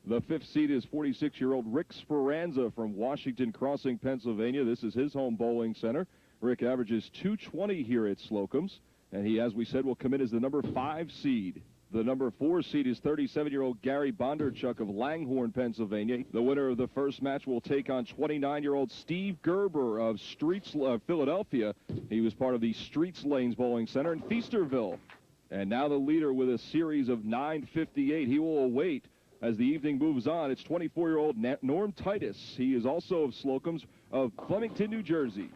The fifth seed is 46-year-old Rick Speranza from Washington Crossing, Pennsylvania. This is his home bowling center. Rick averages .220 here at Slocum's, and he, as we said, will come in as the number 5 seed. The number 4 seed is 37-year-old Gary Bondarchuk of Langhorne, Pennsylvania. The winner of the first match will take on 29-year-old Steve Gerber of Philadelphia. He was part of the Streets Lanes Bowling Center in Feasterville. And now the leader with a series of .958. He will await as the evening moves on. It's 24-year-old Norm Titus. He is also of Slocum's of Flemington, New Jersey.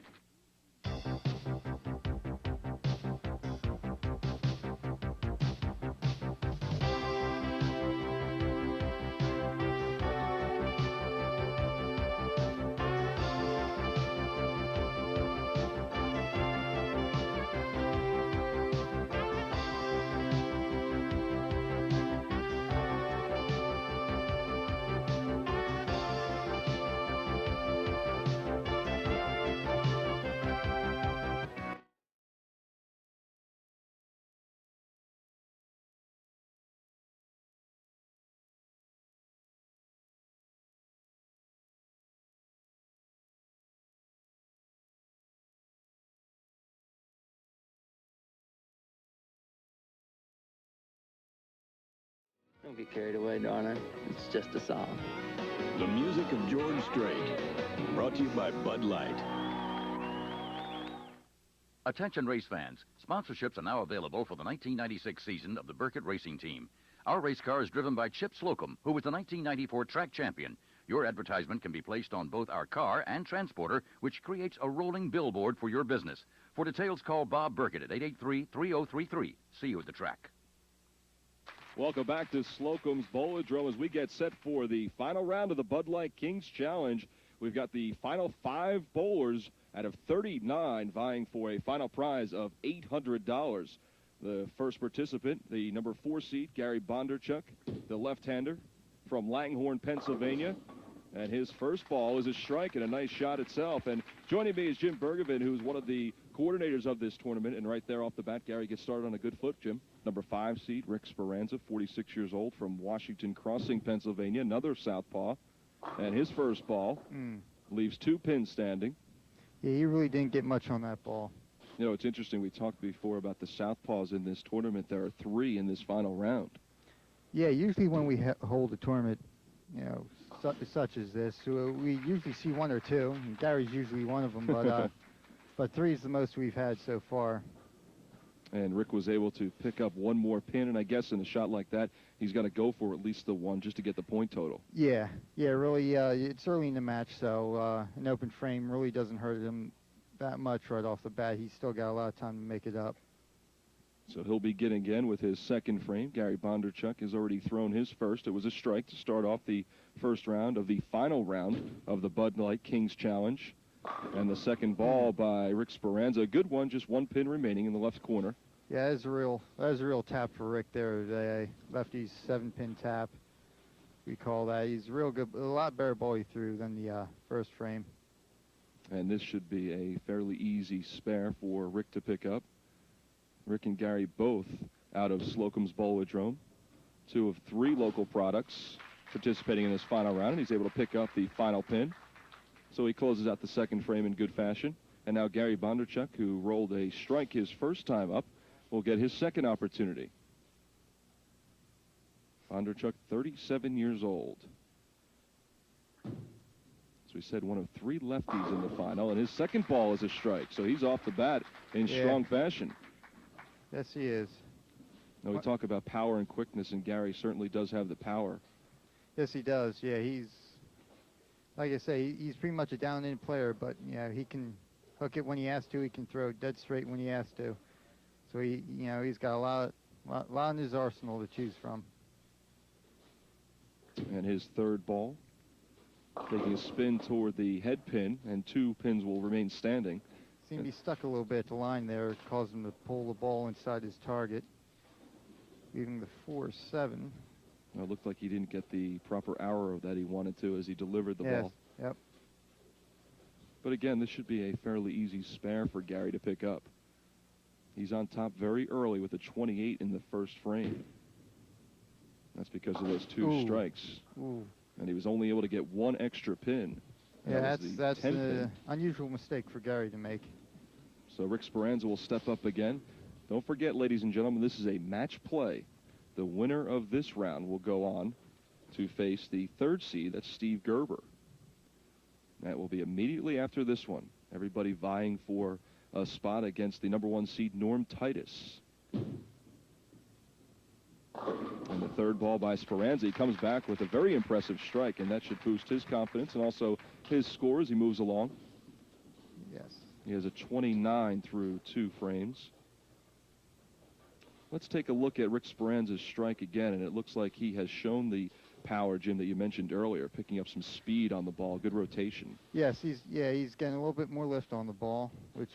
Don't get carried away, darling. It's just a song. The music of George Strait, brought to you by Bud Light. Attention race fans, sponsorships are now available for the 1996 season of the Burkett Racing Team. Our race car is driven by Chip Slocum, who was the 1994 track champion. Your advertisement can be placed on both our car and transporter, which creates a rolling billboard for your business. For details, call Bob Burkett at 883-3033. See you at the track. Welcome back to Slocum's Bowl-O-Drome as we get set for the final round of the Bud Light Kings Challenge. We've got the final 5 bowlers out of 39 vying for a final prize of $800. The first participant, the number 4 seed, Gary Bondarchuk, the left-hander from Langhorne, Pennsylvania. And his first ball is a strike and a nice shot itself. And joining me is Jim Bergevin, who's one of the coordinators of this tournament. And right there off the bat, Gary gets started on a good foot, Jim. Number 5 seed, Rick Speranza, 46 years old, from Washington Crossing, Pennsylvania, another southpaw. And his first ball leaves 2 pins standing. Yeah, he really didn't get much on that ball. You know, it's interesting. We talked before about the southpaws in this tournament. There are 3 in this final round. Yeah, usually when we hold a tournament, you know, such as this, we usually see 1 or 2. And Gary's usually one of them, but 3 is the most we've had so far. And Rick was able to pick up 1 more pin, and I guess in a shot like that, he's got to go for at least the 1 just to get the point total. Yeah, really, it's early in the match, so an open frame really doesn't hurt him that much right off the bat. He's still got a lot of time to make it up. So he'll begin again with his second frame. Gary Bondarchuk has already thrown his first. It was a strike to start off the first round of the final round of the Bud Light Kings Challenge. And the second ball by Rick Speranza, a good one, just 1 pin remaining in the left corner. Yeah, that was a real tap for Rick there today. Lefty's 7-pin tap. We call that. He's real good, a lot better ball he threw than the first frame. And this should be a fairly easy spare for Rick to pick up. Rick and Gary both out of Slocum's Bowl-O-Drome. 2 of 3 local products participating in this final round, and he's able to pick up the final pin. So he closes out the second frame in good fashion. And now Gary Bondarchuk, who rolled a strike his first time up, will get his second opportunity. Bondarchuk, 37 years old. As we said, 1 of 3 lefties in the final, and his second ball is a strike. So he's off the bat in strong fashion. Yes, he is. Now we talk about power and quickness, and Gary certainly does have the power. Yes, he does. Yeah, he's, like I say, he's pretty much a down-in player, but yeah, he can hook it when he has to. He can throw it dead straight when he has to. So he's got a lot in his arsenal to choose from. And his third ball, taking a spin toward the head pin, and 2 pins will remain standing. Seemed to be stuck a little bit at the line there. It caused him to pull the ball inside his target, leaving the 4-7. Well, it looked like he didn't get the proper arrow that he wanted to as he delivered the ball. Yep. But again, this should be a fairly easy spare for Gary to pick up. He's on top very early with a 28 in the first frame. That's because of those 2 Ooh. strikes. Ooh. And he was only able to get 1 extra pin. Yeah, That that's the 10 an pin. unusual mistake for Gary to make. So Rick Speranza will step up again. Don't forget, ladies and gentlemen, this is a match play. The winner of this round will go on to face the 3rd seed. That's Steve Gerber. That will be immediately after this one. Everybody vying for a spot against the number 1 seed, Norm Titus. And the 3rd ball by Speranza. He comes back with a very impressive strike, and that should boost his confidence and also his score as he moves along. Yes. He has a 29 through 2 frames. Let's take a look at Rick Speranza's strike again, and it looks like he has shown the power, Jim, that you mentioned earlier, picking up some speed on the ball, good rotation. Yes, he's getting a little bit more lift on the ball, which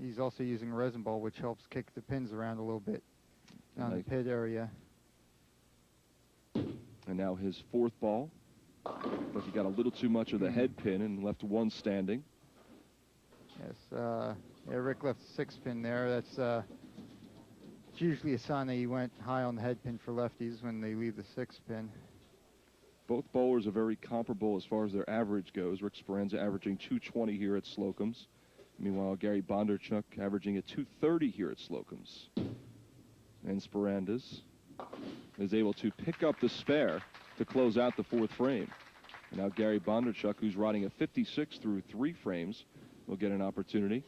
he's also using a resin ball, which helps kick the pins around a little bit down the pit area. And now his 4th ball, but he got a little too much of the head pin and left 1 standing. Yes, yeah, Rick left the 6 pin there. That's it's usually a sign that he went high on the head pin for lefties when they leave the 6 pin. Both bowlers are very comparable as far as their average goes. Rick Speranza averaging 220 here at Slocum's. Meanwhile, Gary Bondarchuk averaging a 230 here at Slocum's. And Speranza's is able to pick up the spare to close out the 4th frame. And now Gary Bondarchuk, who's riding a 56 through 3 frames, will get an opportunity.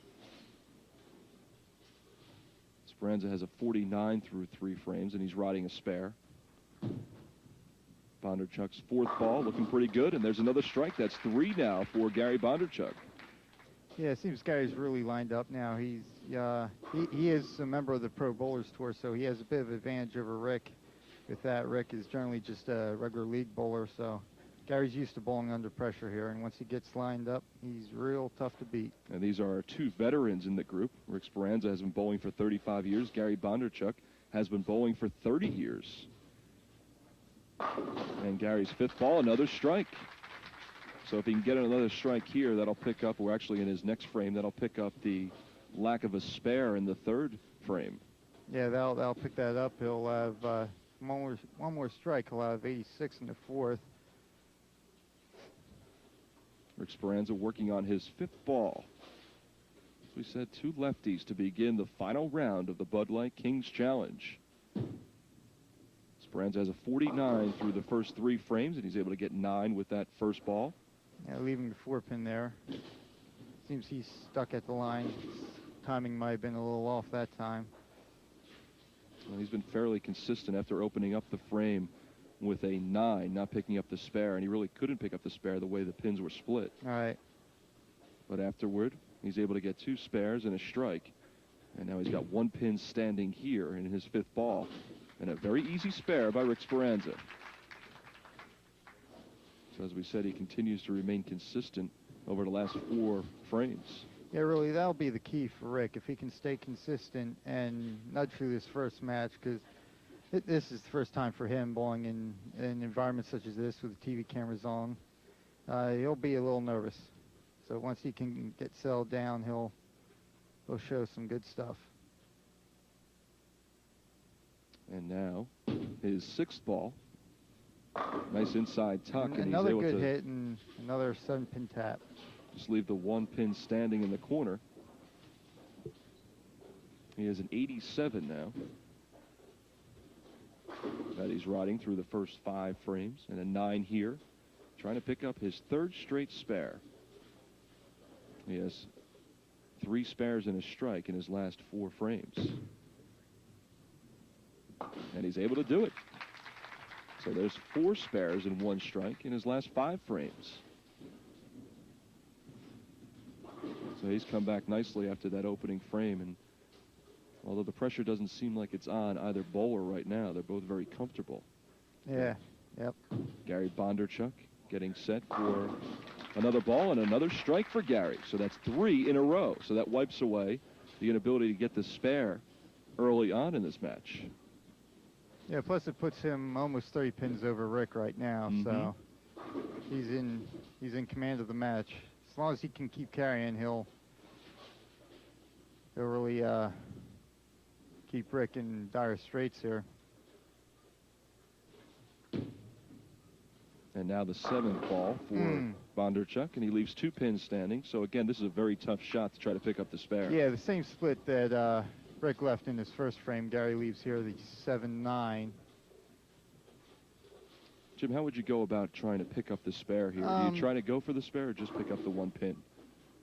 Speranza has a 49 through 3 frames, and he's riding a spare. Bondarchuk's 4th ball looking pretty good, and there's another strike. That's 3 now for Gary Bondarchuk. Yeah, it seems Gary's really lined up now. He is a member of the Pro Bowlers Tour, so he has a bit of advantage over Rick. With that, Rick is generally just a regular league bowler, so Gary's used to bowling under pressure here, and once he gets lined up, he's real tough to beat. And these are 2 veterans in the group. Rick Speranza has been bowling for 35 years. Gary Bondarchuk has been bowling for 30 years. And Gary's 5th ball, another strike. So if he can get another strike here, that'll pick up, or actually in his next frame, that'll pick up the lack of a spare in the 3rd frame. Yeah, that'll pick that up. He'll have one more strike. He'll have 86 in the 4th. Rick Speranza working on his 5th ball. As we said, 2 lefties to begin the final round of the Bud Light Kings Challenge. Speranza has a 49 through the first 3 frames, and he's able to get 9 with that 1st ball. Yeah, leaving the 4 pin there. Seems he's stuck at the line. His timing might have been a little off that time. Well, he's been fairly consistent after opening up the frame with a 9, not picking up the spare, and he really couldn't pick up the spare the way the pins were split. All right. But afterward, he's able to get 2 spares and a strike, and now he's got 1 pin standing here in his 5th ball, and a very easy spare by Rick Speranza. So as we said, he continues to remain consistent over the last 4 frames. Yeah, really, that'll be the key for Rick, if he can stay consistent and nudge through this first match, because this is the first time for him bowling in an environment such as this with the TV cameras on. He'll be a little nervous. So once he can get settled down, he'll show some good stuff. And now his 6th ball. Nice inside tuck, and another he's able good to hit and another 7-pin tap. just leave the 1 pin standing in the corner. He has an 87 now that he's riding through the first 5 frames, and a 9 here, trying to pick up his 3rd straight spare. He has 3 spares and a strike in his last 4 frames, and he's able to do it. So there's 4 spares and 1 strike in his last 5 frames. So he's come back nicely after that opening frame, and although the pressure doesn't seem like it's on either bowler right now, they're both very comfortable. Yeah, yep. Gary Bondarchuk getting set for another ball and another strike for Gary. So that's 3 in a row. So that wipes away the inability to get the spare early on in this match. Yeah, plus it puts him almost 30 pins over Rick right now, so he's in command of the match. As long as he can keep carrying, he'll really keep Rick in dire straits here. And now the 7th ball for Bondarchuk, and he leaves 2 pins standing. So again, this is a very tough shot to try to pick up the spare. Yeah, the same split that Rick left in his first frame. Gary leaves here the 7-9. Jim, how would you go about trying to pick up the spare here? Do you try to go for the spare or just pick up the 1 pin?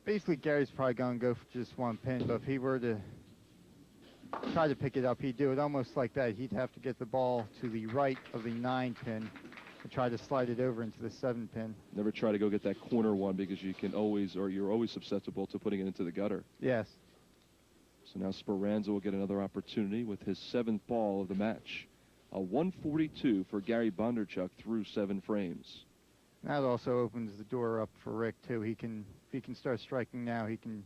Basically, Gary's probably going to go for just 1 pin, but if he were to try to pick it up, he'd do it almost like that. He'd have to get the ball to the right of the 9 pin and try to slide it over into the 7 pin. Never try to go get that corner one because you can always, or you're always susceptible to putting it into the gutter. Yes. So now Speranza will get another opportunity with his 7th ball of the match. A 142 for Gary Bondarchuk through 7 frames. That also opens the door up for Rick, too. If he can start striking now, he can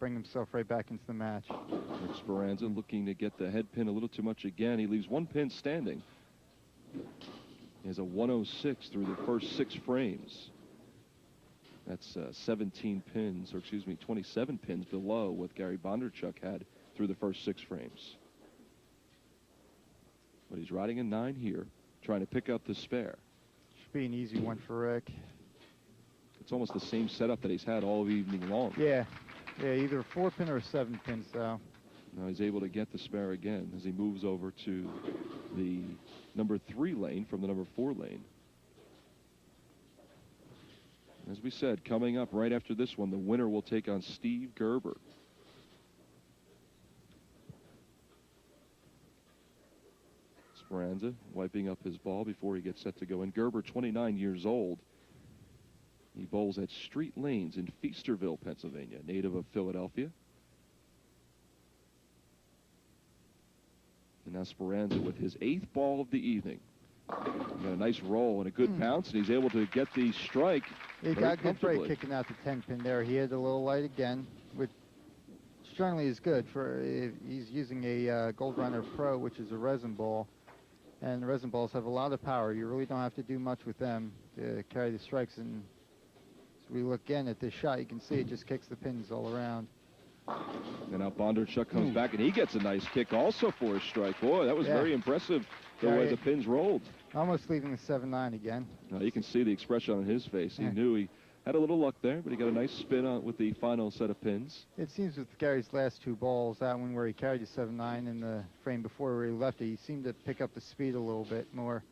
bring himself right back into the match. Rick Speranza looking to get the head pin a little too much again. He leaves 1 pin standing. He has a 106 through the first 6 frames. That's 17 pins, or excuse me, 27 pins below what Gary Bondarchuk had through the first 6 frames. But he's riding a 9 here, trying to pick up the spare. Should be an easy one for Rick. It's almost the same setup that he's had all evening long. Yeah, either a 4 pin or a 7 pin, so. Now he's able to get the spare again as he moves over to the number 3 lane from the number 4 lane. As we said, coming up right after this one, the winner will take on Steve Gerber. Speranza wiping up his ball before he gets set to go in. Gerber, 29 years old. He bowls at Street Lanes in Feasterville, Pennsylvania, native of Philadelphia. And now Speranza with his 8th ball of the evening. He got a nice roll and a good bounce, and he's able to get the strike. He got a good break kicking out the 10 pin there. He had a little light again, which generally is good for if he's using a Gold Runner Pro, which is a resin ball. And resin balls have a lot of power. You really don't have to do much with them to carry the strikes. And as we look again at this shot, you can see it just kicks the pins all around. And now Bondarchuk comes back, and he gets a nice kick also for a strike. Boy, that was very impressive the way the pins rolled. Almost leaving the 7-9 again. Now you can see the expression on his face. He knew he had a little luck there, but he got a nice spin on with the final set of pins. It seems with Gary's last 2 balls, that one where he carried the 7-9 in the frame before where he left it, he seemed to pick up the speed a little bit more.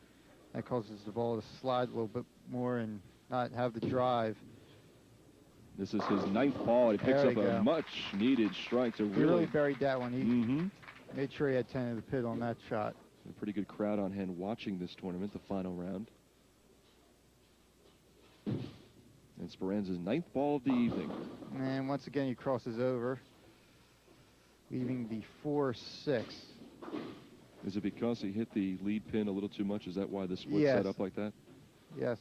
That causes the ball to slide a little bit more and not have the drive. This is his 9th ball, and he picks up a much-needed strike to He really buried that one. He made sure he had 10 in the pit on that shot. A pretty good crowd on hand watching this tournament, the final round. And Speranza's 9th ball of the evening. And once again, he crosses over, leaving the 4-6. Is it because he hit the lead pin a little too much? Is that why the split set up like that? Yes.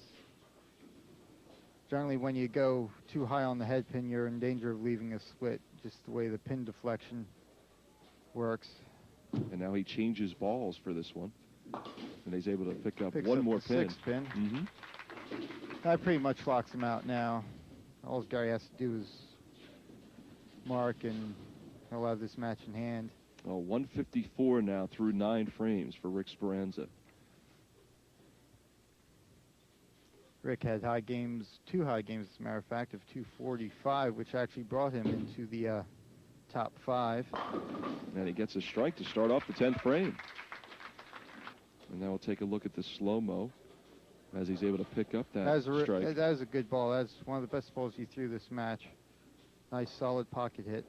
Generally, when you go too high on the head pin, you're in danger of leaving a split, just the way the pin deflection works. And now he changes balls for this one. And he's able to pick up one more pin. 6 pin. That pretty much locks him out now. All Gary has to do is mark, and he'll have this match in hand. Oh, 154 now through 9 frames for Rick Speranza. Rick had 2 high games, as a matter of fact, of 245, which actually brought him into the top 5. And he gets a strike to start off the 10th frame. And now we'll take a look at the slow-mo as he's able to pick up that strike. That was a good ball. That's one of the best balls he threw this match. Nice, solid pocket hit.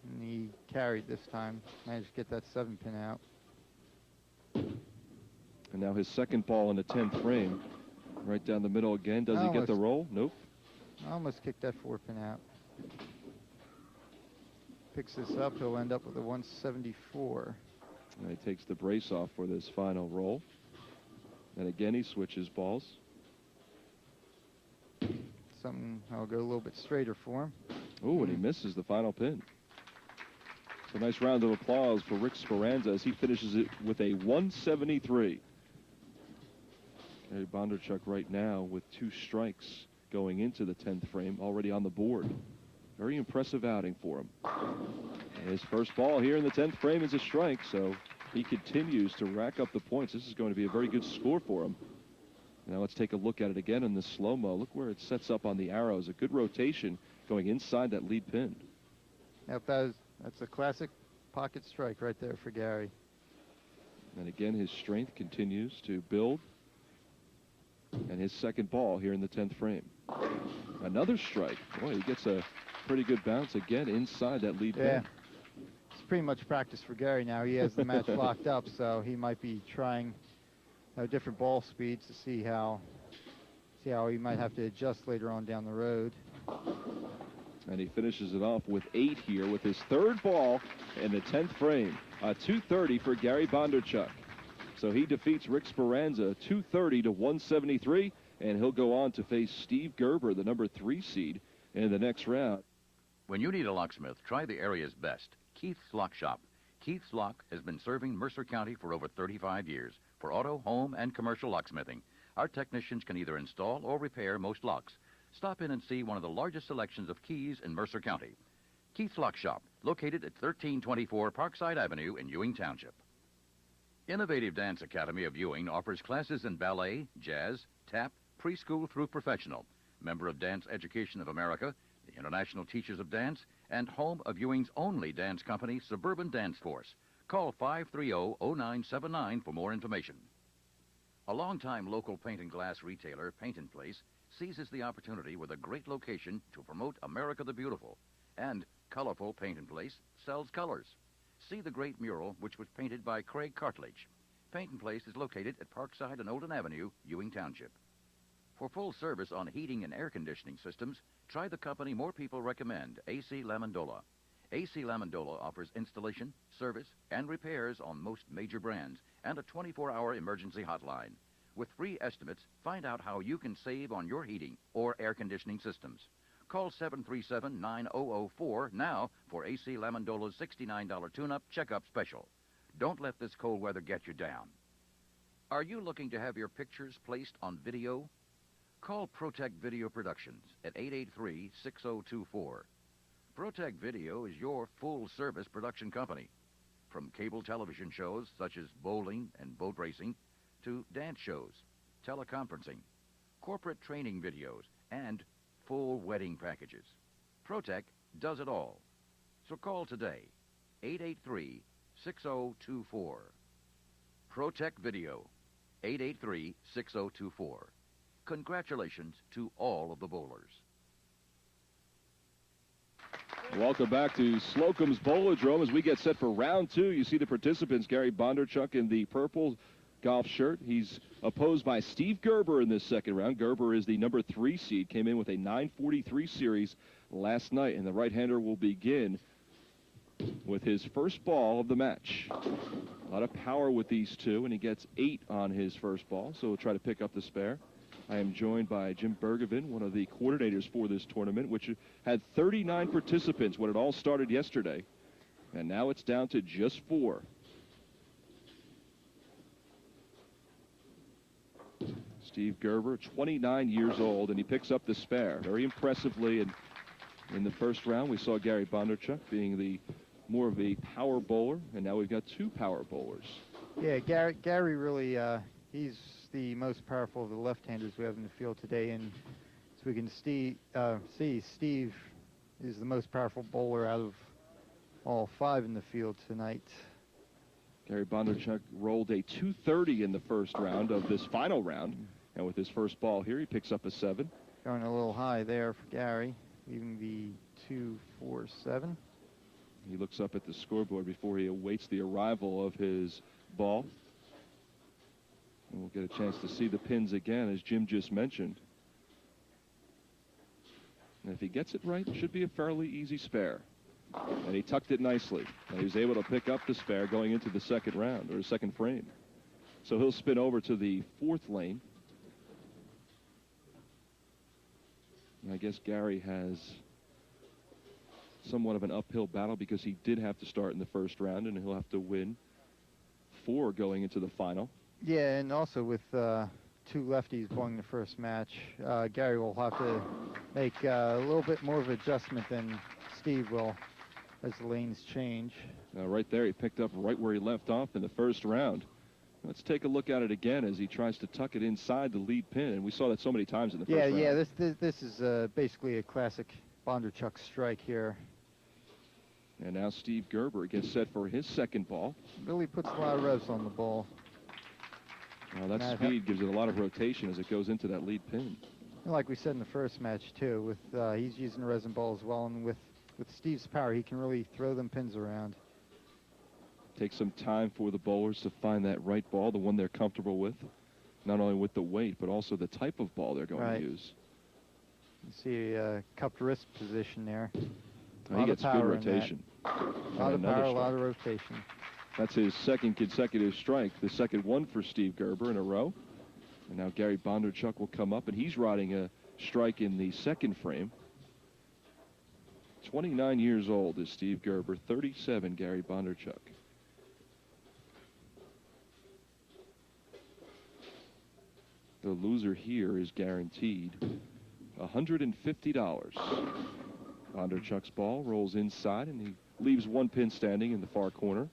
And he carried this time. Managed to get that 7 pin out. And now his 2nd ball in the 10th frame. Right down the middle again. Does he get the roll? Nope. Almost kicked that 4 pin out. Picks this up. He'll end up with a 174. And he takes the brace off for this final roll. And again, he switches balls. Something I'll go a little bit straighter for him. Oh, and he misses the final pin. So nice round of applause for Rick Speranza as he finishes it with a 173. Gary Bondarchuk right now with 2 strikes going into the 10th frame, already on the board. Very impressive outing for him. And his first ball here in the 10th frame is a strike, so he continues to rack up the points. This is going to be a very good score for him. Now let's take a look at it again in the slow-mo. Look where it sets up on the arrows. A good rotation going inside that lead pin. Yep, that's a classic pocket strike right there for Gary. And again, his strength continues to build. And his second ball here in the 10th frame. Another strike. Boy, he gets a pretty good bounce again inside that lead pin. It's pretty much practice for Gary now. He has the match locked up, so he might be trying different ball speeds to see how he might have to adjust later on down the road. And he finishes it off with 8 here with his third ball in the 10th frame. A 230 for Gary Bondarchuk. So he defeats Rick Speranza 230 to 173, and he'll go on to face Steve Gerber, the number 3 seed, in the next round. When you need a locksmith, try the area's best, Keith's Lock Shop. Keith's Lock has been serving Mercer County for over 35 years for auto, home, and commercial locksmithing. Our technicians can either install or repair most locks. Stop in and see one of the largest selections of keys in Mercer County. Keith's Lock Shop, located at 1324 Parkside Avenue in Ewing Township. Innovative Dance Academy of Ewing offers classes in ballet, jazz, tap, preschool through professional. Member of Dance Education of America, the International Teachers of Dance, and home of Ewing's only dance company, Suburban Dance Force. Call 530-0979 for more information. A longtime local paint and glass retailer, Paint and Place, seizes the opportunity with a great location to promote America the Beautiful. And Colorful Paint and Place sells colors. See the great mural, which was painted by Craig Cartledge. Paint and Place is located at Parkside and Olden Avenue, Ewing Township. For full service on heating and air conditioning systems, try the company more people recommend, AC Lamondola. AC Lamondola offers installation, service, and repairs on most major brands and a 24-hour emergency hotline. With free estimates, find out how you can save on your heating or air conditioning systems. Call 737-9004 now for AC Lamondola's $69 tune-up checkup special. Don't let this cold weather get you down. Are you looking to have your pictures placed on video? Call Protect Video Productions at 883-6024. Protect Video is your full-service production company. From cable television shows such as bowling and boat racing to dance shows, teleconferencing, corporate training videos, and full wedding packages. Protect does it all. So call today, 883-6024. Protect Video, 883-6024. Congratulations to all of the bowlers. Welcome back to Slocum's Bowl-O-Drome as we get set for round 2. You see the participants, Gary Bondarchuk in the purple golf shirt. He's opposed by Steve Gerber in this second round. Gerber is the number 3 seed, came in with a 943 series last night, and the right-hander will begin with his first ball of the match. A lot of power with these two, and he gets 8 on his first ball, so we'll try to pick up the spare. I am joined by Jim Bergevin, one of the coordinators for this tournament, which had 39 participants when it all started yesterday, and now it's down to just 4. Steve Gerber, 29 years old, and he picks up the spare very impressively. And in the first round, we saw Gary Bondarchuk being the more of a power bowler, and now we've got 2 power bowlers. Yeah, Gary really, he's the most powerful of the left-handers we have in the field today, and as we can see, Steve is the most powerful bowler out of all 5 in the field tonight. Gary Bondarchuk rolled a 230 in the first round of this final round, and with his first ball here, he picks up a 7. Going a little high there for Gary, leaving the 247. He looks up at the scoreboard before he awaits the arrival of his ball. And we'll get a chance to see the pins again, as Jim just mentioned. And if he gets it right, it should be a fairly easy spare. And he tucked it nicely. And he was able to pick up the spare going into the second round, or second frame. So he'll spin over to the 4th lane. And I guess Gary has somewhat of an uphill battle because he did have to start in the first round, and he'll have to win 4 going into the final. Yeah, and also with 2 lefties bowling the first match, Gary will have to make a little bit more of an adjustment than Steve will as the lanes change. Right there, he picked up right where he left off in the first round. Let's take a look at it again as he tries to tuck it inside the lead pin, and we saw that so many times in the first round. Yeah, this is basically a classic Bondarchuk strike here. And now Steve Gerber gets set for his second ball. Really puts a lot of revs on the ball. Well, that speed gives it a lot of rotation as it goes into that lead pin. And like we said in the first match too, with he's using a resin ball as well, and with Steve's power, he can really throw them pins around. Takes some time for the bowlers to find that right ball, the one they're comfortable with, not only with the weight, but also the type of ball they're going to use. You see a cupped wrist position there. He gets good rotation. A lot of power, a lot of rotation. That's his second consecutive strike, the second one for Steve Gerber in a row. And now Gary Bondarchuk will come up, and he's riding a strike in the second frame. 29 years old is Steve Gerber, 37 Gary Bondarchuk. The loser here is guaranteed $150. Bondarchuk's ball rolls inside, and he leaves one pin standing in the far corner.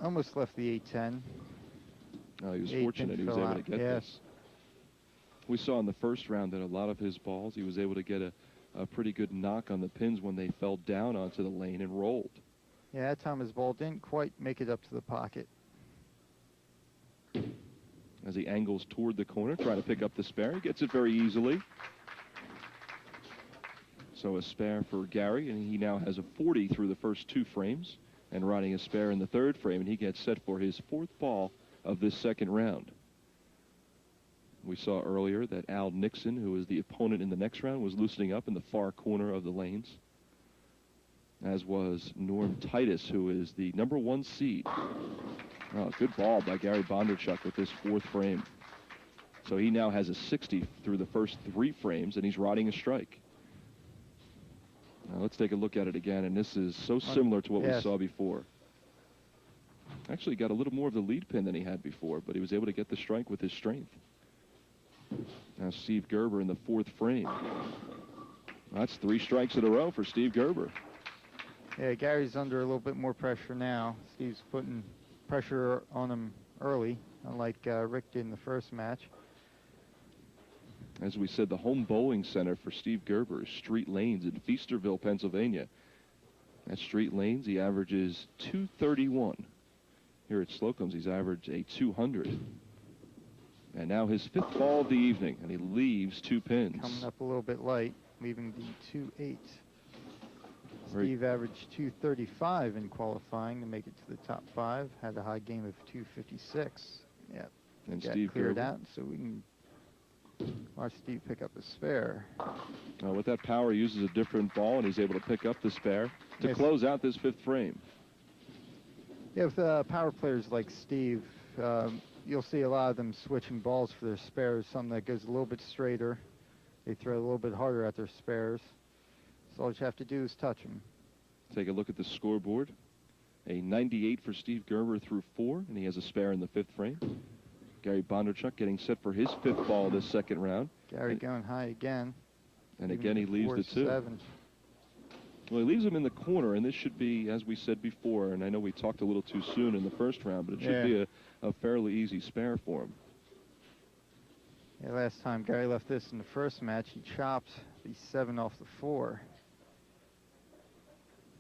Almost left the 810. Oh, he was fortunate he was able to get this. We saw in the first round that a lot of his balls, he was able to get a pretty good knock on the pins when they fell down onto the lane and rolled. Yeah, that time his ball didn't quite make it up to the pocket. As he angles toward the corner, trying to pick up the spare, he gets it very easily. So a spare for Gary, and he now has a 40 through the first two frames, and riding a spare in the third frame, and he gets set for his fourth ball of this second round. We saw earlier that Al Nixon, who is the opponent in the next round, was loosening up in the far corner of the lanes, as was Norm Titus, who is the #1 seed. Oh, good ball by Gary Bondarchuk with this fourth frame. So he now has a 60 through the first three frames, and he's riding a strike. Now let's take a look at it again, and this is so similar to what we saw before. Actually got a little more of the lead pin than he had before, but he was able to get the strike with his strength. Now Steve Gerber in the fourth frame. That's 3 strikes in a row for Steve Gerber. Yeah, Gary's under a little bit more pressure now. Steve's putting pressure on him early, unlike Rick did in the first match. As we said, the home bowling center for Steve Gerber is Street Lanes in Feasterville, Pennsylvania. At Street Lanes, he averages 231. Here at Slocum's, he's averaged a 200. And now his fifth ball of the evening, and he leaves 2 pins. Coming up a little bit light, leaving the 2-8. Steve averaged 235 in qualifying to make it to the top 5. Had a high game of 256. Yeah, and got Steve cleared Gerber out, so we can watch Steve pick up a spare. With that power, he uses a different ball, and he's able to pick up the spare to close out this fifth frame. Yeah, with power players like Steve, you'll see a lot of them switching balls for their spares, something that goes a little bit straighter. They throw a little bit harder at their spares. So all you have to do is touch them. Take a look at the scoreboard. A 98 for Steve Gerber through 4, and he has a spare in the fifth frame. Gary Bondarchuk getting set for his fifth ball this second round. Gary going high again. And again, he leaves the 2. 7. Well, he leaves him in the corner, and this should be, as we said before, and I know we talked a little too soon in the first round, but it should be a fairly easy spare for him. Yeah, last time Gary left this in the first match, he chopped the 7 off the 4.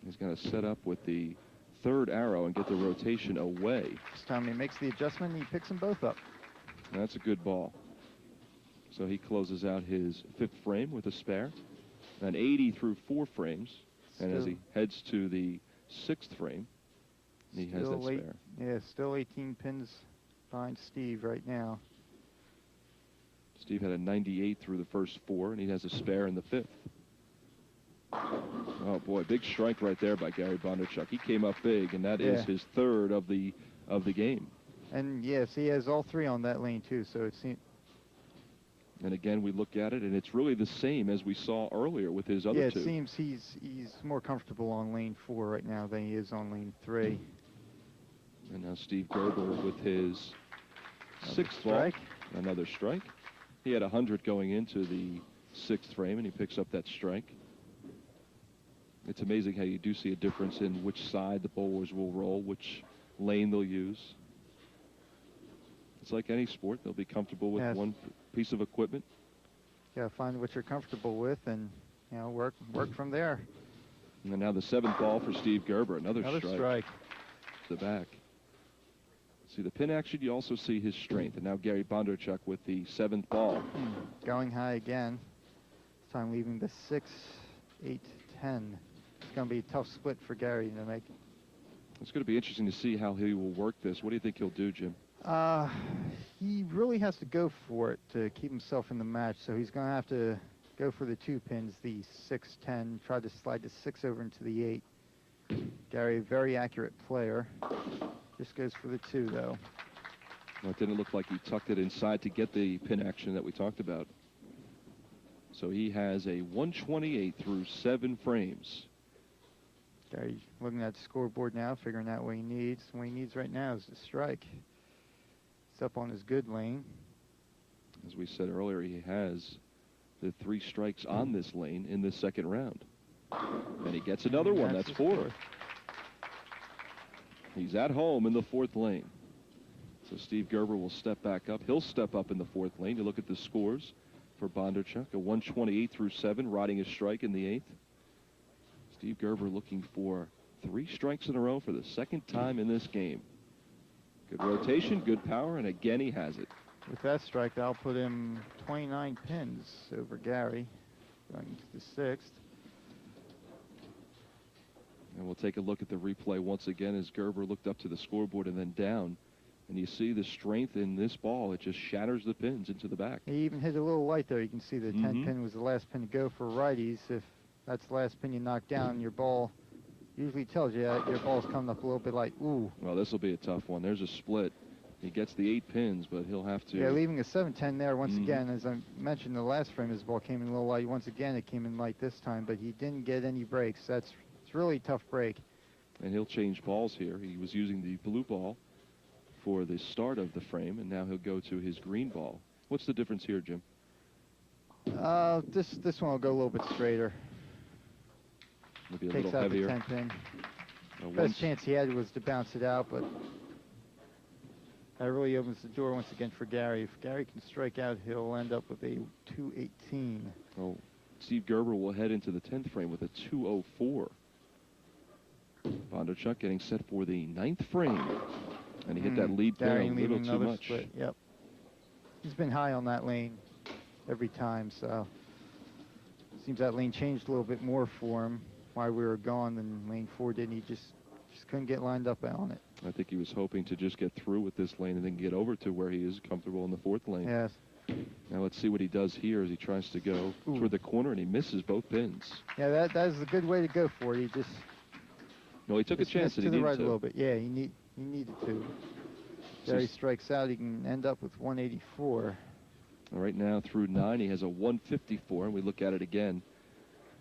He's going to set up with the third arrow and get the rotation away. This time he makes the adjustment and he picks them both up. That's a good ball. So he closes out his fifth frame with a spare. An 80 through 4 frames. And as he heads to the sixth frame, he has that spare. Yeah, still 18 pins behind Steve right now. Steve had a 98 through the first 4, and he has a spare in the fifth. Oh boy, big strike right there by Gary Bondarchuk. He came up big, and that is his third of the game. And yes, he has all 3 on that lane too. So it seems. And again, we look at it, and it's really the same as we saw earlier with his other 2. Yeah, it seems he's more comfortable on lane 4 right now than he is on lane 3. And now Steve Gerber with his sixth ball. Another strike. He had 100 going into the sixth frame, and he picks up that strike. It's amazing how you do see a difference in which side the bowlers will roll, which lane they'll use. It's like any sport. They'll be comfortable with Yes. one piece of equipment. Yeah, find what you're comfortable with and, work from there. And now the 7th ball for Steve Gerber. Another strike. To the back. See the pin action, you also see his strength. And now Gary Bondarchuk with the 7th ball. Going high again. This time leaving the 6, 8, 10. It's going to be a tough split for Gary to make. It's going to be interesting to see how he will work this. What do you think he'll do, Jim? He really has to go for it to keep himself in the match. So he's going to have to go for the 2 pins, the 6, 10, try to slide the 6 over into the 8. Gary, very accurate player. Just goes for the 2, though. Well, it didn't look like he tucked it inside to get the pin action that we talked about. So he has a 128 through 7 frames. Gary looking at the scoreboard now, figuring out what he needs. What he needs right now is a strike. He's up on his good lane. As we said earlier, he has the 3 strikes on this lane in the 2nd round. And he gets another one. That's 4. He's at home in the 4th lane. So Steve Gerber will step back up. He'll step up in the 4th lane. You look at the scores for Bondarchuk, a 128 through 7, riding his strike in the 8th. Steve Gerber looking for 3 strikes in a row for the 2nd time in this game. Good rotation, good power, and again he has it. With that strike, that'll put him 29 pins over Gary, going to the 6th. And we'll take a look at the replay once again as Gerber looked up to the scoreboard and then down. And you see the strength in this ball. It just shatters the pins into the back. He even hit a little light there. You can see the 10 pin was the last pin to go for righties. If that's the last pin you knock down, your ball usually tells you that your ball's coming up a little bit like, ooh. Well, this will be a tough one. There's a split. He gets the 8 pins, but he'll have to... Yeah, leaving a 7-10 there once again. As I mentioned, the last frame, his ball came in a little light. Once again, it came in light this time, but he didn't get any breaks. It's really a tough break. And he'll change balls here. He was using the blue ball for the start of the frame, and now he'll go to his green ball. What's the difference here, Jim? This one will go a little bit straighter. Maybe a Takes little out heavier. the 10 pin. Best chance he had was to bounce it out, but that really opens the door once again for Gary. If Gary can strike out, he'll end up with a 218. Oh, Steve Gerber will head into the 10th frame with a 204. Bondarchuk getting set for the 9th frame. And he hit that lead pin a little too much. Split. Yep. He's been high on that lane every time, so seems that lane changed a little bit more for him while we were gone than lane 4 did. He just couldn't get lined up on it. I think he was hoping to just get through with this lane and then get over to where he is comfortable in the 4th lane. Yes. Now let's see what he does here as he tries to go toward the corner, and he misses both pins. Yeah, that is a good way to go for it. He just... No, he took a chance that he needed to the right to. a little bit. Yeah, he needed to. Gary strikes out. He can end up with 184. All right, now through 9, he has a 154, and we look at it again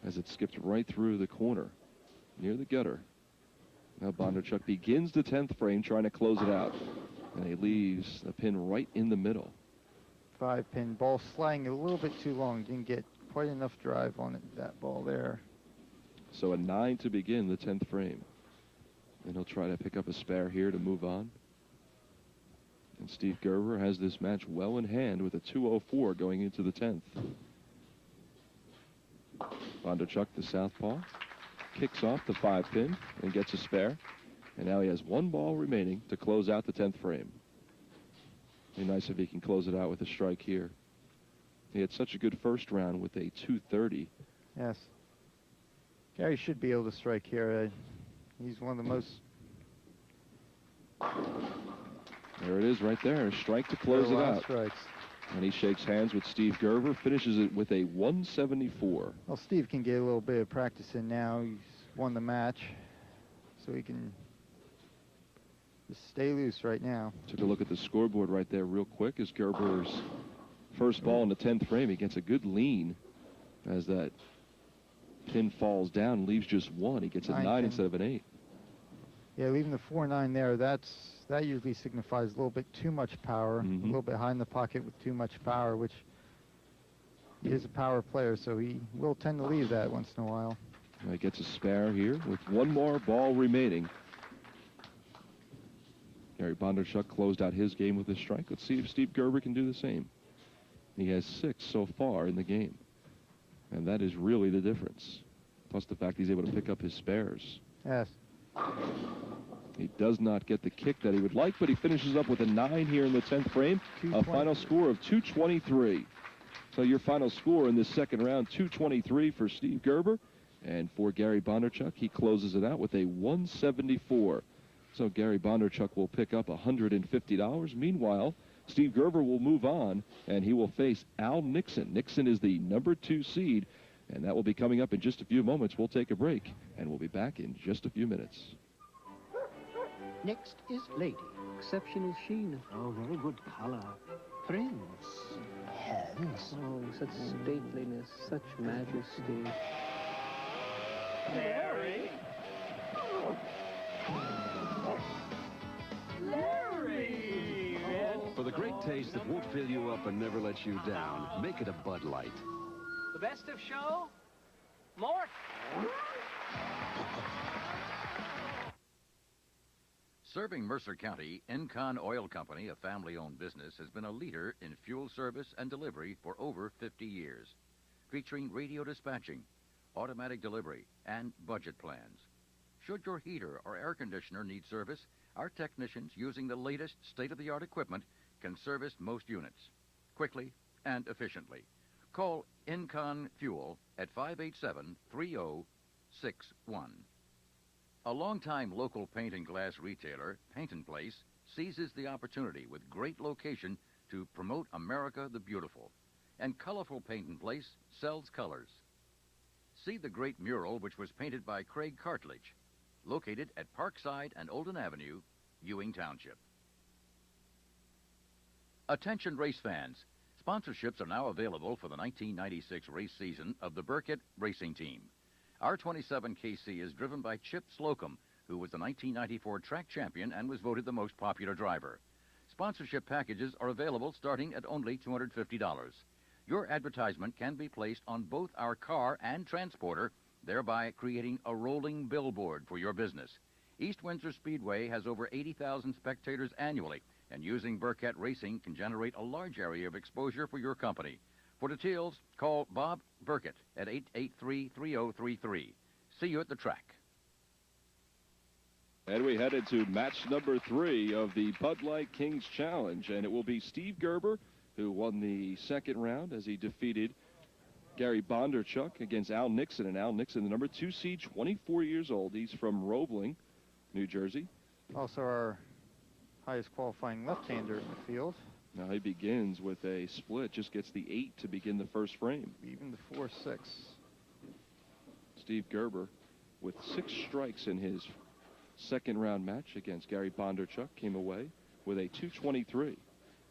as it skipped right through the corner near the gutter. Now Bondarchuk begins the 10th frame trying to close it out, and he leaves the pin right in the middle. 5-pin ball sliding a little bit too long. Didn't get quite enough drive on it, that ball there. So a 9 to begin the 10th frame. And he'll try to pick up a spare here to move on. And Steve Gerber has this match well in hand with a 204 going into the 10th. Bondarchuk, the southpaw, kicks off the 5-pin and gets a spare. And now he has 1 ball remaining to close out the 10th frame. Be nice if he can close it out with a strike here. He had such a good first round with a 230. Yes. Gary should be able to strike here. He's one of the most... There it is right there. A strike to close it out. Strikes. And he shakes hands with Steve Gerber, finishes it with a 174. Well, Steve can get a little bit of practice in now. He's won the match, so he can just stay loose right now. Took a look at the scoreboard right there real quick as Gerber's first ball in the 10th frame. He gets a good lean as that pin falls down, leaves just 1. He gets a 9 instead of an 8. Yeah, leaving the 4-9 there, that usually signifies a little bit too much power, a little bit high in the pocket with too much power, which he is a power player, so he will tend to leave that once in a while. He gets a spare here with 1 more ball remaining. Gary Bondarchuk closed out his game with a strike. Let's see if Steve Gerber can do the same. He has 6 so far in the game. And that is really the difference. Plus the fact he's able to pick up his spares. Yes. He does not get the kick that he would like, but he finishes up with a 9 here in the 10th frame. A final score of 223. So your final score in this second round, 223 for Steve Gerber. And for Gary Bondarchuk, he closes it out with a 174. So Gary Bondarchuk will pick up $150. Meanwhile, Steve Gerber will move on, and he will face Al Nixon. Nixon is the number 2 seed, and that will be coming up in just a few moments. We'll take a break, and we'll be back in just a few minutes. Next is Lady. Exceptional sheen. Oh, very good color. Prince. Heavens. Oh, such stateliness, such majesty. Larry! Larry! For the great taste that won't fill you up and never let you down, make it a Bud Light. The best of show? Mort! Serving Mercer County, Encon Oil Company, a family-owned business, has been a leader in fuel service and delivery for over 50 years, featuring radio dispatching, automatic delivery, and budget plans. Should your heater or air conditioner need service, our technicians, using the latest state-of-the-art equipment, can service most units quickly and efficiently. Call Encon Fuel at 587-3061. A longtime local paint and glass retailer, Paint and Place, seizes the opportunity with great location to promote America the Beautiful. And colorful Paint and Place sells colors. See the great mural which was painted by Craig Cartledge, located at Parkside and Olden Avenue, Ewing Township. Attention race fans. Sponsorships are now available for the 1996 race season of the Burkett Racing Team. Our 27KC is driven by Chip Slocum, who was the 1994 track champion and was voted the most popular driver. Sponsorship packages are available starting at only $250. Your advertisement can be placed on both our car and transporter, thereby creating a rolling billboard for your business. East Windsor Speedway has over 80,000 spectators annually, and using Burkett Racing can generate a large area of exposure for your company. For details, call Bob Burkett at 883-3033. See you at the track. And we headed to match number 3 of the Bud Light Kings Challenge, and it will be Steve Gerber, who won the second round as he defeated Gary Bondarchuk against Al Nixon. And Al Nixon, the number 2 seed, 24 years old. He's from Roebling, New Jersey. Also our highest qualifying left-hander in the field. Now he begins with a split, just gets the 8 to begin the first frame. Even the 4-6. Steve Gerber with 6 strikes in his second round match against Gary Bondarchuk came away with a 223.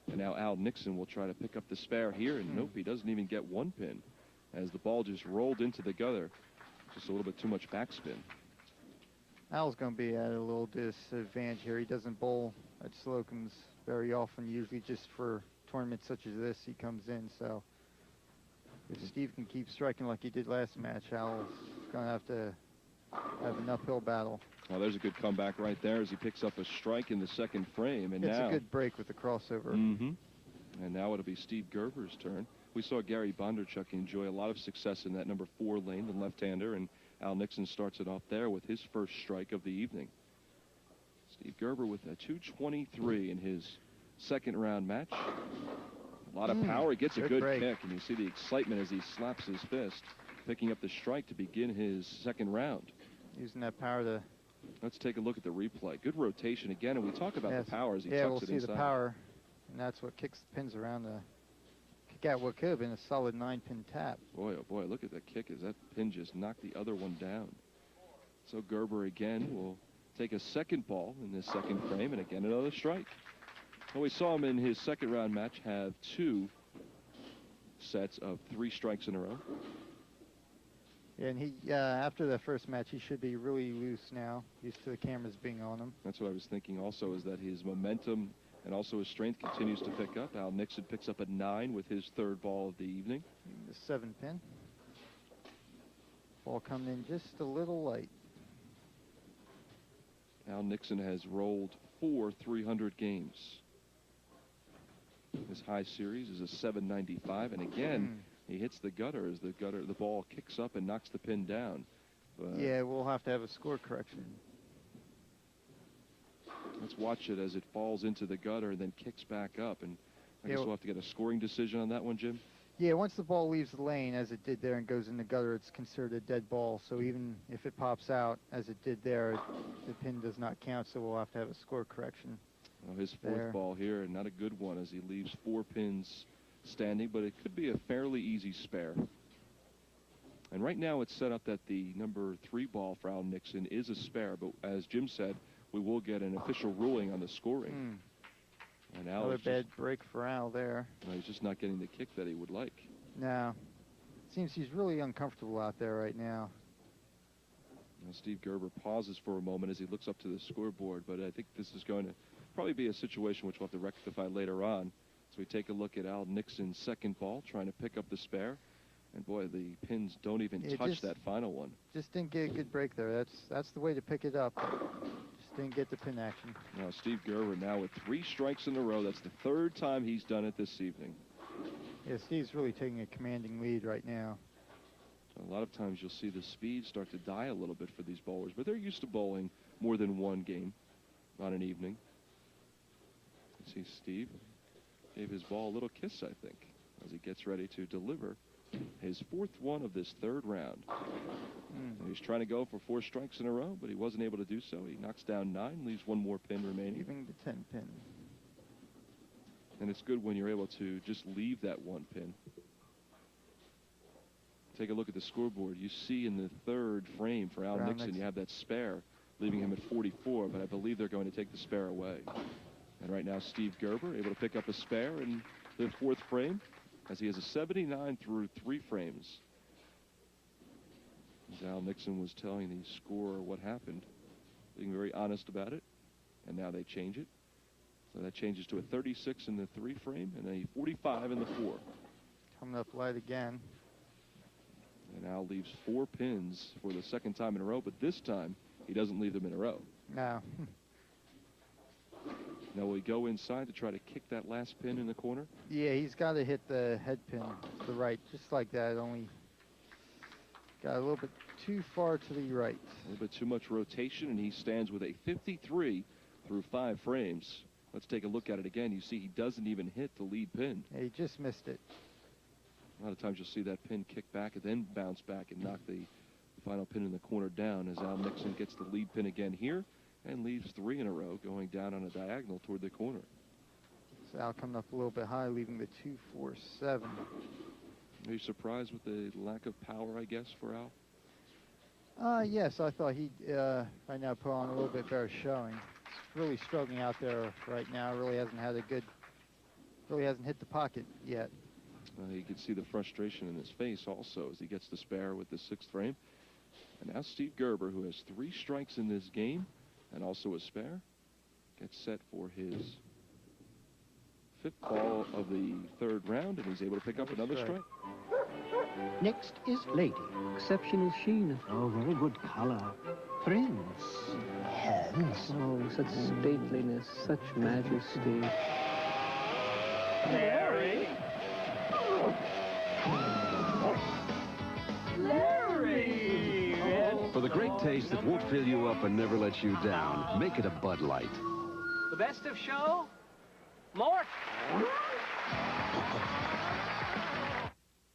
And now Al Nixon will try to pick up the spare here, and nope, he doesn't even get 1 pin as the ball just rolled into the gutter. Just a little bit too much backspin. Al's going to be at a little disadvantage here. He doesn't bowl at Slocum's very often, usually just for tournaments such as this he comes in. So if Steve can keep striking like he did last match, Al's going to have an uphill battle. Well, there's a good comeback right there as he picks up a strike in the second frame. And it's now a good break with the crossover. And now it'll be Steve Gerber's turn. We saw Gary Bondarchuk enjoy a lot of success in that number 4 lane, the left-hander, and Al Nixon starts it off there with his first strike of the evening. Steve Gerber with a 223 in his second round match. A lot of power. He gets a good kick, and you see the excitement as he slaps his fist, picking up the strike to begin his second round. Using that power to... Let's take a look at the replay. Good rotation again, and we talk about the power as he tucks it inside. Yeah, we'll see the power, and that's what kicks the pins around to kick out what could have been a solid 9-pin tap. Boy, oh boy, look at that kick as that pin just knocked the other one down. So Gerber again will take a second ball in this second frame, and again another strike. Well, we saw him in his second round match have 2 sets of 3 strikes in a row. And he, after the first match, he should be really loose now, used to the cameras being on him. That's what I was thinking also, is that his momentum and also his strength continues to pick up. Al Nixon picks up a 9 with his third ball of the evening. The 7-pin. Ball coming in just a little light. Al Nixon has rolled 4 300 games. His high series is a 795, and again, he hits the gutter as the ball kicks up and knocks the pin down. Yeah, we'll have to have a score correction. Let's watch it as it falls into the gutter and then kicks back up. And I guess we'll have to get a scoring decision on that one, Jim? Yeah, once the ball leaves the lane, as it did there, and goes in the gutter, it's considered a dead ball. So even if it pops out, as it did there, the pin does not count, so we'll have to have a score correction. Well, his fourth ball here, and not a good one as he leaves 4 pins standing, but it could be a fairly easy spare. And right now it's set up that the number 3 ball for Al Nixon is a spare, but as Jim said, we will get an official ruling on the scoring. And Al Another bad break for Al there. He's just not getting the kick that he would like. No. Seems he's really uncomfortable out there right now. Now Steve Gerber pauses for a moment as he looks up to the scoreboard, but I think this is going to probably be a situation which we'll have to rectify later on. So we take a look at Al Nixon's second ball, trying to pick up the spare. And boy, the pins don't even touch that final one. Just didn't get a good break there. That's the way to pick it up. Just didn't get the pin action. Now Steve Gerber now with 3 strikes in a row. That's the 3rd time he's done it this evening. Yeah, Steve's really taking a commanding lead right now. A lot of times you'll see the speed start to die a little bit for these bowlers, but they're used to bowling more than one game on an evening. You see Steve gave his ball a little kiss, I think, as he gets ready to deliver his 4th one of this 3rd round. He's trying to go for 4 strikes in a row, but he wasn't able to do so. He knocks down 9, leaves 1 more pin remaining. Leaving the 10 pin. And it's good when you're able to just leave that 1 pin. Take a look at the scoreboard. You see in the 3rd frame for Al Nixon, you have that spare, leaving him at 44, but I believe they're going to take the spare away. And right now, Steve Gerber able to pick up a spare in the 4th frame, as he has a 79 through 3 frames. As Al Nixon was telling the scorer what happened, being very honest about it, and now they change it. So that changes to a 36 in the 3 frame and a 45 in the 4. Coming up light again. And Al leaves 4 pins for the 2nd time in a row, but this time he doesn't leave them in a row. No. Now will he go inside to try to kick that last pin in the corner? Yeah, he's got to hit the head pin to the right, just like that, only got a little bit too far to the right. A little bit too much rotation, and he stands with a 53 through 5 frames. Let's take a look at it again. You see he doesn't even hit the lead pin. Yeah, he just missed it. A lot of times you'll see that pin kick back and then bounce back and knock the final pin in the corner down, as Al Nixon gets the lead pin again here and leaves 3 in a row, going down on a diagonal toward the corner. So Al coming up a little bit high, leaving the 2-4-7. Are you surprised with the lack of power, I guess, for Al? Yes, I thought he'd right now put on a little bit better showing. He's really struggling out there right now. Really hasn't hit the pocket yet. You can see the frustration in his face also as he gets the spare with the 6th frame. And now Steve Gerber, who has 3 strikes in this game and also a spare, gets set for his 5th ball of the 3rd round, and he's able to pick up another strike. Next is Lady. Exceptional sheen. Oh, very good color. Prince. Hands. Oh, such stateliness, such majesty. Larry! Larry! For the great taste that won't fill you up and never let you down, make it a Bud Light. The best of show? Mort!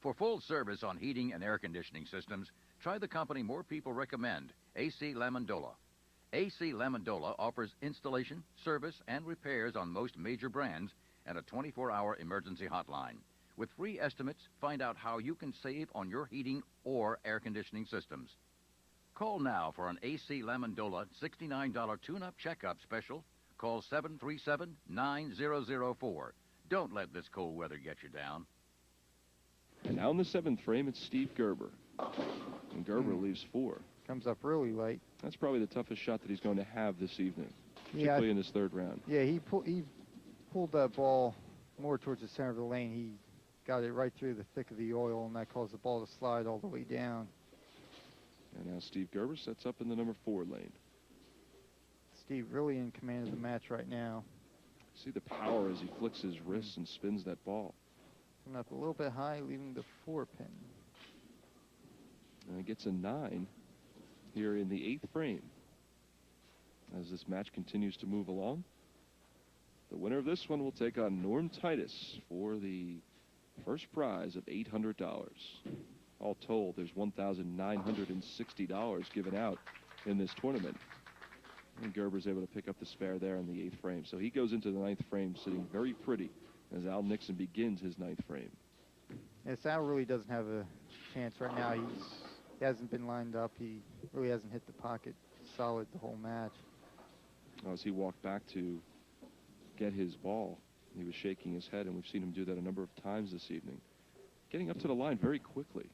For full service on heating and air conditioning systems, try the company more people recommend, AC Lamondola. AC Lamondola offers installation, service, and repairs on most major brands and a 24-hour emergency hotline. With free estimates, find out how you can save on your heating or air conditioning systems. Call now for an AC Lamondola $69 tune-up checkup special. Call 737-9004. Don't let this cold weather get you down. And now in the 7th frame, it's Steve Gerber. And Gerber leaves 4. Comes up really late. That's probably the toughest shot that he's going to have this evening, particularly in this 3rd round. Yeah, he pulled that ball more towards the center of the lane. He got it right through the thick of the oil, and that caused the ball to slide all the way down. And now Steve Gerber sets up in the number 4 lane. Steve really in command of the match right now. See the power as he flicks his wrists and spins that ball. Coming up a little bit high, leaving the 4-pin. And he gets a 9 here in the 8th frame. As this match continues to move along, the winner of this one will take on Norm Titus for the first prize of $800. All told, there's $1,960 given out in this tournament. And Gerber's able to pick up the spare there in the 8th frame. So he goes into the 9th frame sitting very pretty as Al Nixon begins his 9th frame. Yeah, Sal really doesn't have a chance right now. He hasn't been lined up. He really hasn't hit the pocket solid the whole match. As he walked back to get his ball, he was shaking his head, and we've seen him do that a number of times this evening. Getting up to the line very quickly.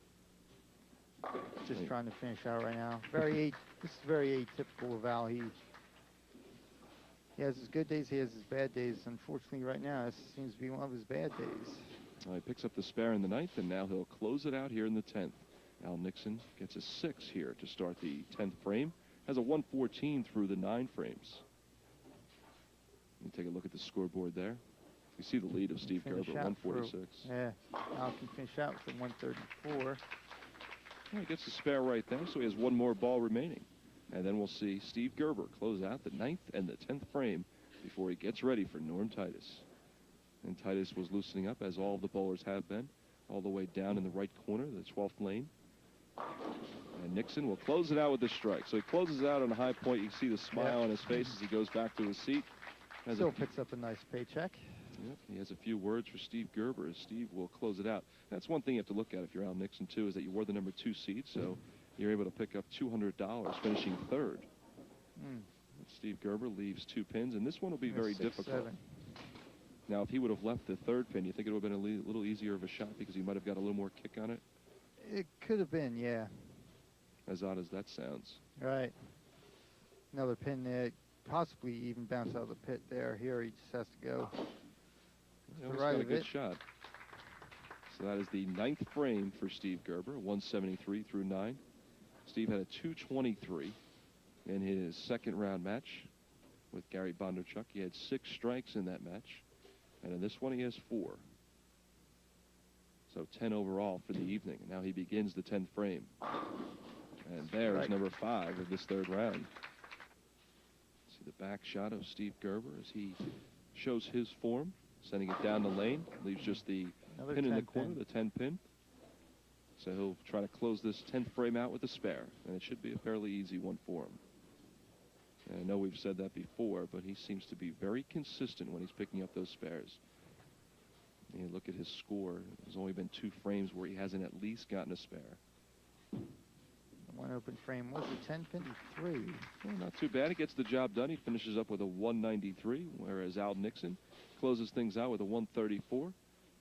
Just trying to finish out right now. This is very atypical of Al. He has his good days, he has his bad days. Unfortunately, right now, this seems to be one of his bad days. He picks up the spare in the 9th, and now he'll close it out here in the 10th. Al Nixon gets a 6 here to start the 10th frame. Has a 114 through the 9 frames. Let me take a look at the scoreboard there. You see the lead of Steve Gerber, 146. Yeah, Al can finish out with the 134. Well, he gets the spare right there, so he has one more ball remaining. And then we'll see Steve Gerber close out the 9th and the 10th frame before he gets ready for Norm Titus. And Titus was loosening up, as all of the bowlers have been, all the way down in the right corner, the 12th lane. And Nixon will close it out with the strike. So he closes out on a high point. You can see the smile on his face as he goes back to his seat. Still picks up a nice paycheck. Yep, he has a few words for Steve Gerber as Steve will close it out. That's one thing you have to look at if you're Al Nixon, too, is that you wore the number 2 seed, so you're able to pick up $200, finishing 3rd. Steve Gerber leaves 2 pins, and this one will be very difficult. 7. Now, if he would have left the 3rd pin, you think it would have been a little easier of a shot because he might have got a little more kick on it? It could have been, yeah. As odd as that sounds. Right. Another pin there. Possibly even bounce out of the pit there. Here he just has to go. He got a good shot. So that is the 9th frame for Steve Gerber, 173 through 9. Steve had a 223 in his 2nd round match with Gary Bondarchuk. He had 6 strikes in that match. And in this one, he has 4. So 10 overall for the evening. And now he begins the 10th frame. And there's number 5 of this 3rd round. See the back shot of Steve Gerber as he shows his form, sending it down the lane. Leaves just the pin in the corner, the 10 pin. So he'll try to close this 10th frame out with a spare. And it should be a fairly easy one for him. And I know we've said that before, but he seems to be very consistent when he's picking up those spares. And you look at his score. There's only been 2 frames where he hasn't at least gotten a spare. One open frame was a 1053. Well, not too bad. He gets the job done. He finishes up with a 193, whereas Al Nixon closes things out with a 134.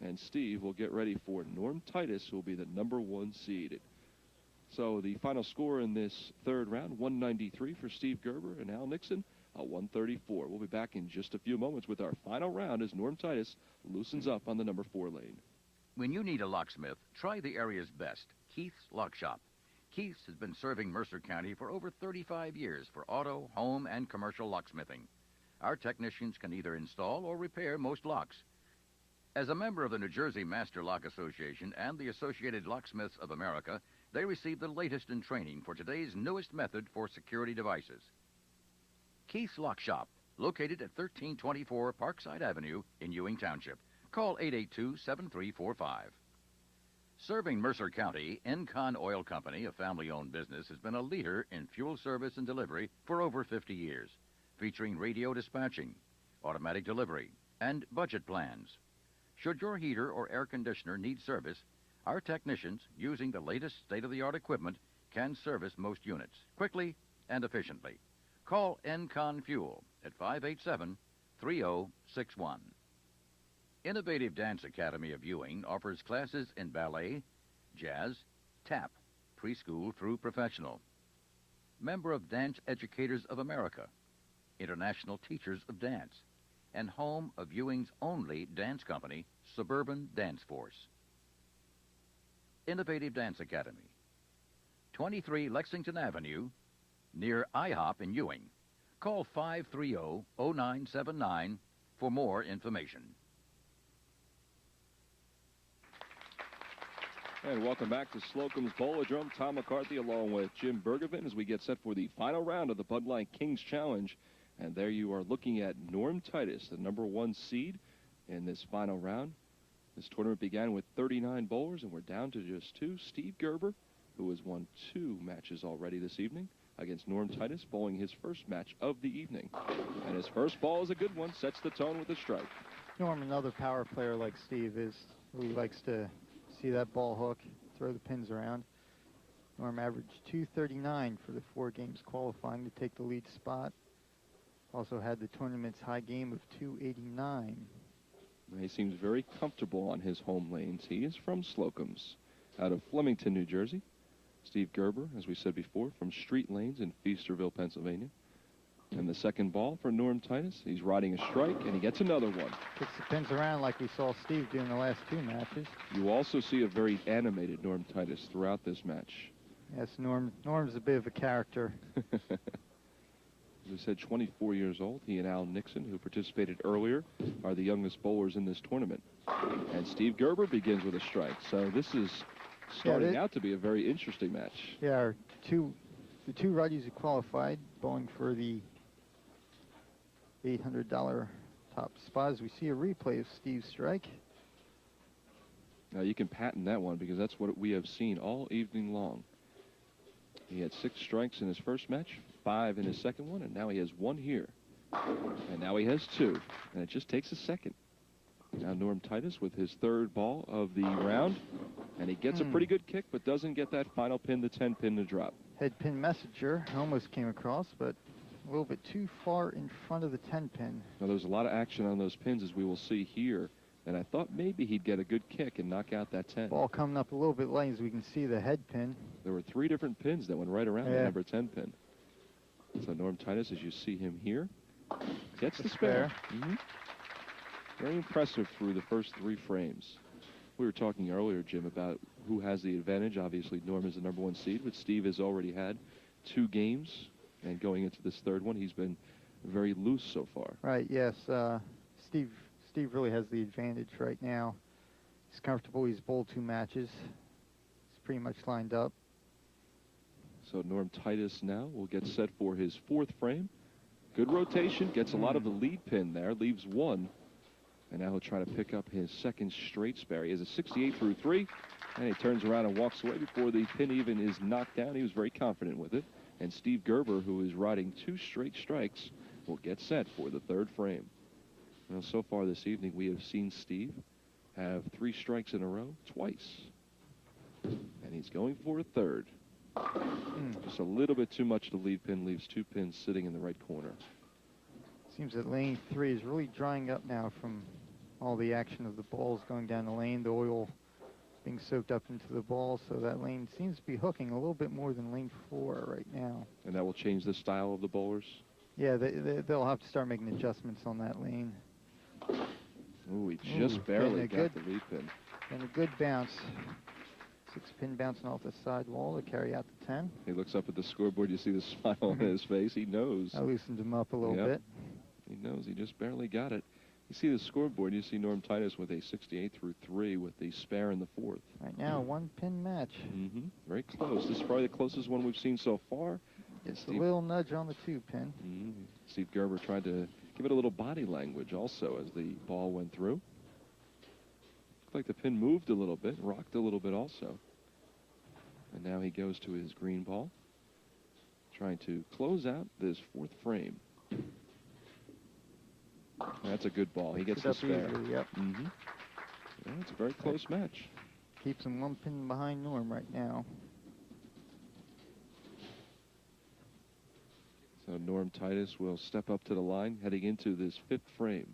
And Steve will get ready for Norm Titus, who will be the number 1 seed. So the final score in this 3rd round, 193 for Steve Gerber, and Al Nixon, a 134. We'll be back in just a few moments with our final round as Norm Titus loosens up on the number 4 lane. When you need a locksmith, try the area's best, Keith's Lock Shop. Keith's has been serving Mercer County for over 35 years for auto, home, and commercial locksmithing. Our technicians can either install or repair most locks. As a member of the New Jersey Master Lock Association and the Associated Locksmiths of America, they receive the latest in training for today's newest method for security devices. Keith's Lock Shop, located at 1324 Parkside Avenue in Ewing Township. Call 882-7345. Serving Mercer County, Encon Oil Company, a family-owned business, has been a leader in fuel service and delivery for over 50 years, featuring radio dispatching, automatic delivery, and budget plans. Should your heater or air conditioner need service, our technicians, using the latest state-of-the-art equipment, can service most units quickly and efficiently. Call Encon Fuel at 587-3061. Innovative Dance Academy of Ewing offers classes in ballet, jazz, tap, preschool through professional. Member of Dance Educators of America, International Teachers of Dance, and home of Ewing's only dance company, Suburban Dance Force. Innovative Dance Academy, 23 Lexington Avenue, near IHOP in Ewing. Call 530-0979 for more information. And welcome back to Slocum's Bowl-O-Drome. Tom McCarthy along with Jim Bergevin as we get set for the final round of the Bud Light Kings Challenge. And there you are looking at Norm Titus, the #1 seed in this final round. This tournament began with 39 bowlers, and we're down to just 2. Steve Gerber, who has won 2 matches already this evening, against Norm Titus, bowling his first match of the evening. And his first ball is a good one, sets the tone with a strike. Norm, another power player like Steve is, who likes to see that ball hook, throw the pins around. Norm averaged 239 for the 4 games qualifying to take the lead spot. Also had the tournament's high game of 289. He seems very comfortable on his home lanes. He is from Slocum's, out of Flemington, New Jersey. Steve Gerber, as we said before, from Street Lanes in Feasterville, Pennsylvania. And the second ball for Norm Titus. He's riding a strike, and he gets another one. Kicks the pins around like we saw Steve do in the last 2 matches. You also see a very animated Norm Titus throughout this match. Yes, Norm's a bit of a character. As we said, 24 years old. He and Al Nixon, who participated earlier, are the youngest bowlers in this tournament. And Steve Gerber begins with a strike. So this is starting out to be a very interesting match. Yeah, the two Ruddies who qualified, bowling for the $800 top spot. As we see a replay of Steve's strike. Now you can patent that one because that's what we have seen all evening long. He had 6 strikes in his first match, 5 in his second one, and now he has 1 here. And now he has 2, and it just takes a second. Now Norm Titus with his 3rd ball of the round, and he gets a pretty good kick, but doesn't get that final pin, the 10 pin, to drop. Head pin messenger almost came across, but a little bit too far in front of the 10 pin. Now there's a lot of action on those pins, as we will see here. And I thought maybe he'd get a good kick and knock out that 10. Ball coming up a little bit late as we can see the head pin. There were 3 different pins that went right around the number 10 pin. So Norm Titus, as you see him here, gets the spare. Very impressive through the first 3 frames. We were talking earlier, Jim, about who has the advantage. Obviously, Norm is the #1 seed, but Steve has already had 2 games. And going into this 3rd one, he's been very loose so far. Right, yes. Steve really has the advantage right now. He's comfortable. He's bowled 2 matches. He's pretty much lined up. So Norm Titus now will get set for his 4th frame. Good rotation. Gets a lot of the lead pin there. Leaves 1. And now he'll try to pick up his 2nd straight spare. He has a 68 through 3. And he turns around and walks away before the pin even is knocked down. He was very confident with it. And Steve Gerber, who is riding 2 straight strikes, will get set for the 3rd frame. Well, so far this evening, we have seen Steve have 3 strikes in a row twice. And he's going for a 3rd. Just a little bit too much to lead pin, leaves 2 pins sitting in the right corner. Seems that lane 3 is really drying up now from all the action of the balls going down the lane, the oil being soaked up into the ball, so that lane seems to be hooking a little bit more than lane 4 right now. And that will change the style of the bowlers? Yeah, they'll have to start making adjustments on that lane. Ooh, he just barely got the lead pin. And a good bounce. 6 pin bouncing off the side wall to carry out the 10. He looks up at the scoreboard. You see the smile on his face. He knows. I loosened him up a little bit. He knows. He just barely got it. You see the scoreboard. You see Norm Titus with a 68 through 3 with the spare in the 4th. Right now, 1 pin match. Very close. This is probably the closest one we've seen so far. Just a little nudge on the 2 pin. Steve Gerber tried to give it a little body language also as the ball went through. Looked like the pin moved a little bit, rocked a little bit also. And now he goes to his green ball, trying to close out this 4th frame. That's a good ball. He gets the spare. Easily, yep. Yeah, it's a very close match. Keeps him 1 pin behind Norm right now. So Norm Titus will step up to the line heading into this 5th frame.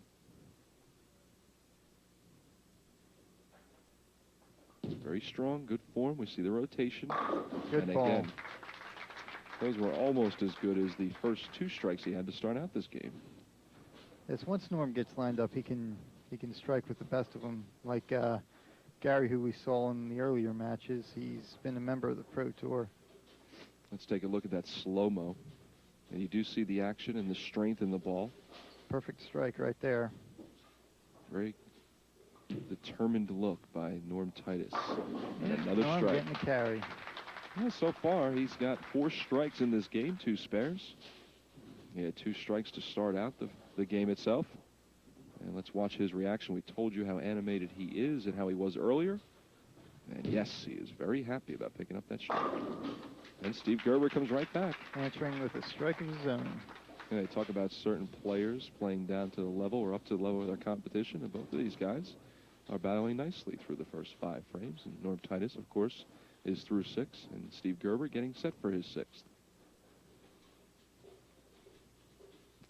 Very strong, good form. We see the rotation. Good ball. Again, those were almost as good as the first 2 strikes he had to start out this game. Yes, once Norm gets lined up, he can strike with the best of them. Like Gary, who we saw in the earlier matches, he's been a member of the Pro Tour. Let's take a look at that slow-mo. And you do see the action and the strength in the ball. Perfect strike right there. Very determined look by Norm Titus. And another Norm strike. getting the carry. Well, so far, he's got 4 strikes in this game, 2 spares. He had 2 strikes to start out the game itself. And let's watch his reaction. We told you how animated he is and how he was earlier. And yes, he is very happy about picking up that strike. And Steve Gerber comes right back. Answering with a strike of his own. And they talk about certain players playing down to the level or up to the level of their competition. And both of these guys are battling nicely through the first 5 frames. And Norm Titus, of course, is through 6. And Steve Gerber getting set for his 6th.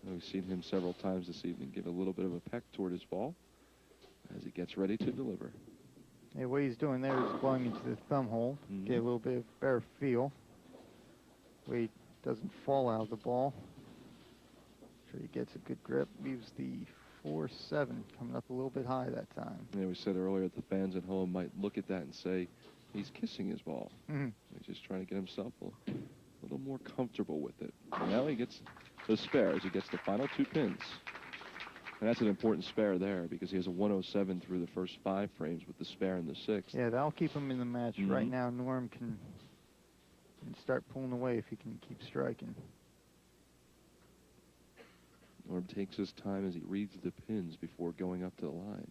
We've seen him several times this evening give a little bit of a peck toward his ball as he gets ready to deliver. Yeah, what he's doing there is blowing into the thumb hole, get a little bit of better feel. Where he doesn't fall out of the ball. Sure he gets a good grip. Leaves the 4-7 coming up a little bit high that time. Yeah, we said earlier that the fans at home might look at that and say he's kissing his ball. He's just trying to get himself a little more comfortable with it. And now he gets the spare as he gets the final 2 pins. And that's an important spare there because he has a 107 through the first 5 frames with the spare in the 6th. Yeah, that'll keep him in the match. Right now, Norm can start pulling away if he can keep striking. Norm takes his time as he reads the pins before going up to the line.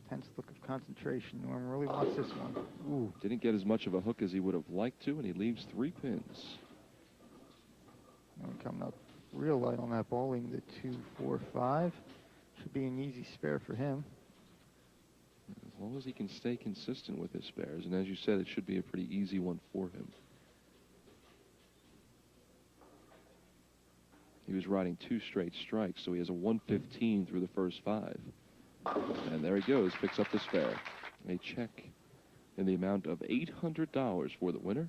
Tense look of concentration. Norm really wants this one. Ooh. Didn't get as much of a hook as he would have liked to, and he leaves 3 pins. Norm coming up real light on that ball, leaving the 2, 4, 5. Should be an easy spare for him. As long as he can stay consistent with his spares, and as you said, it should be a pretty easy one for him. He was riding 2 straight strikes, so he has a 115 through the first 5. And there he goes, picks up the spare. A check in the amount of $800 for the winner.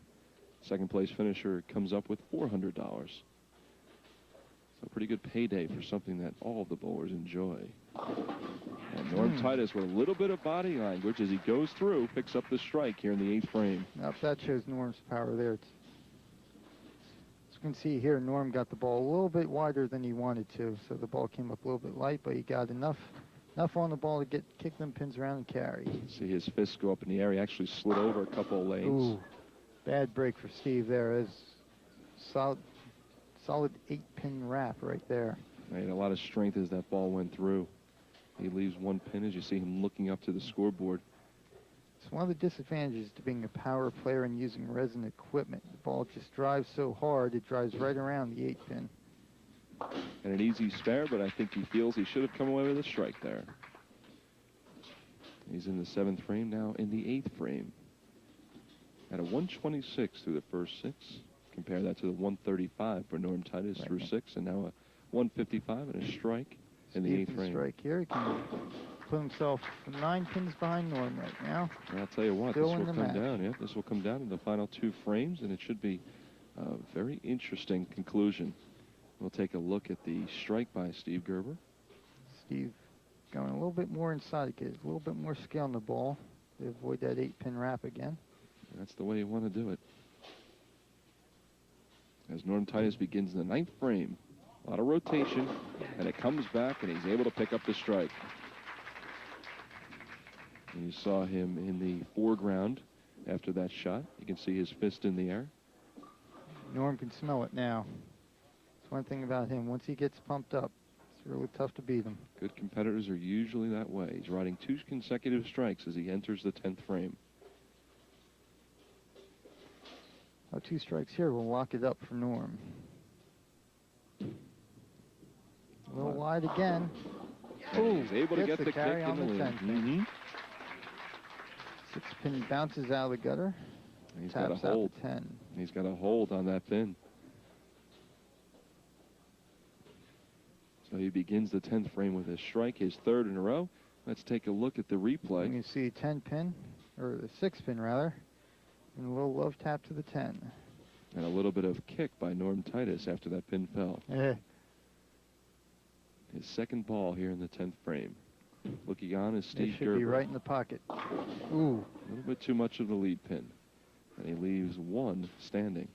Second place finisher comes up with $400. So a pretty good payday for something that all of the bowlers enjoy. And Norm Titus with a little bit of body language as he goes through, picks up the strike here in the 8th frame. Now, that shows Norm's power there. As you can see here, Norm got the ball a little bit wider than he wanted to, so the ball came up a little bit light, but he got enough on the ball to kick them pins around and carry. See his fists go up in the air. He actually slid over a couple of lanes. Ooh, bad break for Steve there. As solid 8-pin wrap right there. He had a lot of strength as that ball went through. He leaves 1 pin as you see him looking up to the scoreboard. It's one of the disadvantages to being a power player and using resin equipment. The ball just drives so hard, it drives right around the 8-pin. And an easy spare, but I think he feels he should have come away with a strike there. He's in the 7th frame, now in the 8th frame. At a 126 through the first 6. Compare that to the 135 for Norm Titus through 6, and now a 155 and a strike in the 8th frame. Strike here. He can put himself 9 pins behind Norm right now. And I'll tell you what, Still this will in the come match. down. Yeah, this will come down in the final 2 frames, and it should be a very interesting conclusion. We'll take a look at the strike by Steve Gerber. Steve going a little bit more inside to get a little bit more scale on the ball to avoid that 8-pin wrap again. That's the way you want to do it. As Norm Titus begins the 9th frame, a lot of rotation, and it comes back, and he's able to pick up the strike. And you saw him in the foreground after that shot. You can see his fist in the air. Norm can smell it now. That's one thing about him. Once he gets pumped up, it's really tough to beat him. Good competitors are usually that way. He's riding 2 consecutive strikes as he enters the 10th frame. 2 strikes here will lock it up for Norm. A little wide again. Ooh, he's able to get the kick carry in on the the lead. 10th. 6-pin bounces out of the gutter. He's got a Taps out hold. the 10. He's got a hold on that pin. So he begins the 10th frame with a strike, his 3rd in a row. Let's take a look at the replay. You can see 10-pin, or the 6-pin rather, and a little love tap to the 10. And a little bit of kick by Norm Titus after that pin fell. His 2nd ball here in the 10th frame. Looking on is Steve Gerber. Should be right in the pocket. Ooh. A little bit too much of the lead pin. And he leaves 1 standing.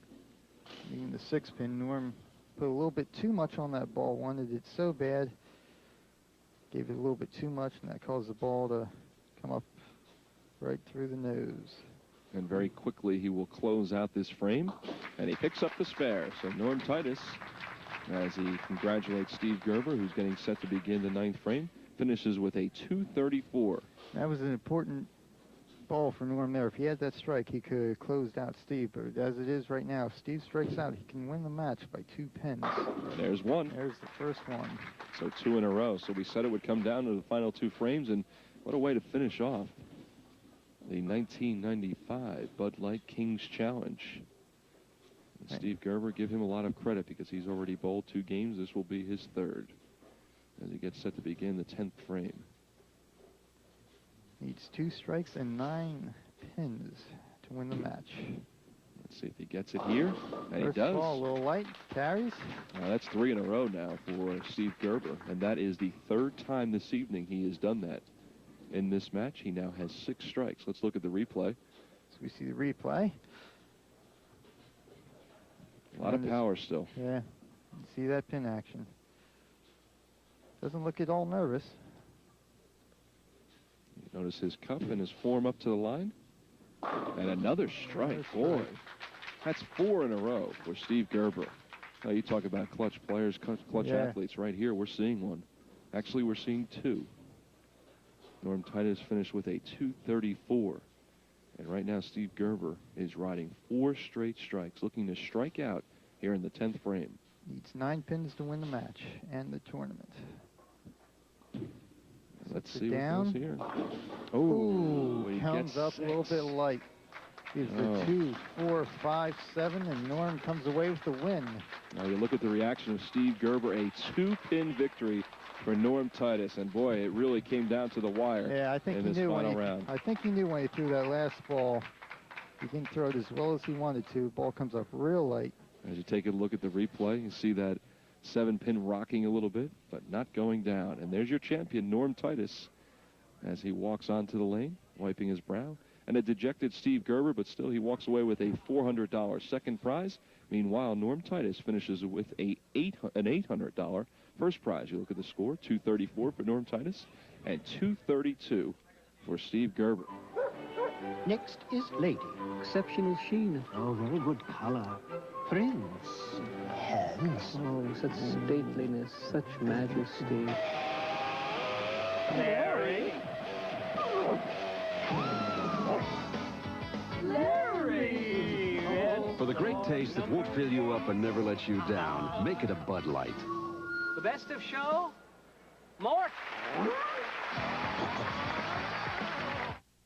Being the 6-pin, Norm put a little bit too much on that ball. Wanted it so bad. Gave it a little bit too much, and that caused the ball to come up right through the nose. And very quickly he will close out this frame, and he picks up the spare. So Norm Titus, as he congratulates Steve Gerber, who's getting set to begin the 9th frame, finishes with a 234. That was an important ball for Norm there. If he had that strike, he could have closed out Steve. But as it is right now, if Steve strikes out, he can win the match by 2 pins. There's one. There's the first one. So 2 in a row. So we said it would come down to the final 2 frames, and what a way to finish off the 1995 Bud Light Kings Challenge. And Steve Gerber, give him a lot of credit because he's already bowled 2 games. This will be his 3rd as he gets set to begin the 10th frame. Needs 2 strikes and 9 pins to win the match. Let's see if he gets it here. And First he does. Ball, a little light, carries. That's 3 in a row now for Steve Gerber. And that is the 3rd time this evening he has done that. In this match, he now has 6 strikes. Let's look at the replay. So we see the replay. A lot of power still. Yeah, you see that pin action. Doesn't look at all nervous. You notice his cup and his form up to the line. And another strike. Boy, that's 4 in a row for Steve Gerber. Now you talk about clutch players, clutch athletes. Right here, we're seeing one. Actually, we're seeing 2. Norm Titus finished with a 234. And right now, Steve Gerber is riding 4 straight strikes, looking to strike out here in the 10th frame. Needs 9 pins to win the match and the tournament. Let's Sets see it down. what goes here. Oh, comes gets up 6. a little bit light. Gives the 2, 4, 5, 7, and Norm comes away with the win. Now you look at the reaction of Steve Gerber, a 2-pin victory for Norm Titus, and boy, it really came down to the wire. Yeah, I think in he this knew final when round. I think he knew when he threw that last ball. He didn't throw it as well as he wanted to. Ball comes up real light. As you take a look at the replay, you see that 7-pin rocking a little bit, but not going down. And there's your champion, Norm Titus, as he walks onto the lane, wiping his brow. And a dejected Steve Gerber, but still he walks away with a $400 second prize. Meanwhile, Norm Titus finishes with an $800 first prize. You look at the score, 234 for Norm Titus and 232 for Steve Gerber. Next is Lady. Exceptional sheen. Oh, very good color. Prince. Hands. Oh, such stateliness, such majesty. Larry! Larry! For the great taste that won't fill you up and never let you down, make it a Bud Light. The best of show? Mort!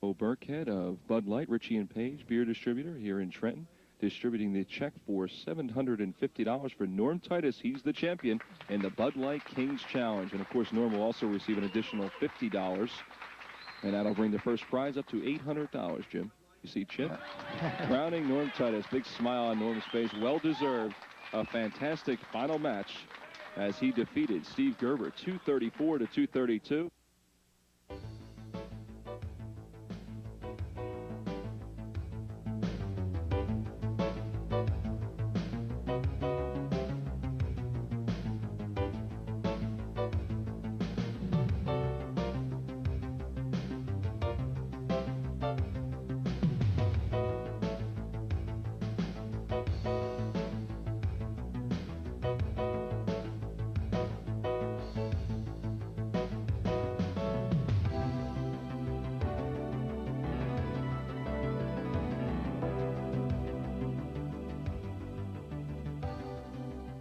Bo Burkhead of Bud Light, Ritchie and Page beer distributor here in Trenton, distributing the check for $750 for Norm Titus. He's the champion in the Bud Light Kings Challenge. And, of course, Norm will also receive an additional $50. And that'll bring the first prize up to $800, Jim. You see Chip crowning Norm Titus. Big smile on Norm's face. Well-deserved. A fantastic final match as he defeated Steve Gerber 234 to 232.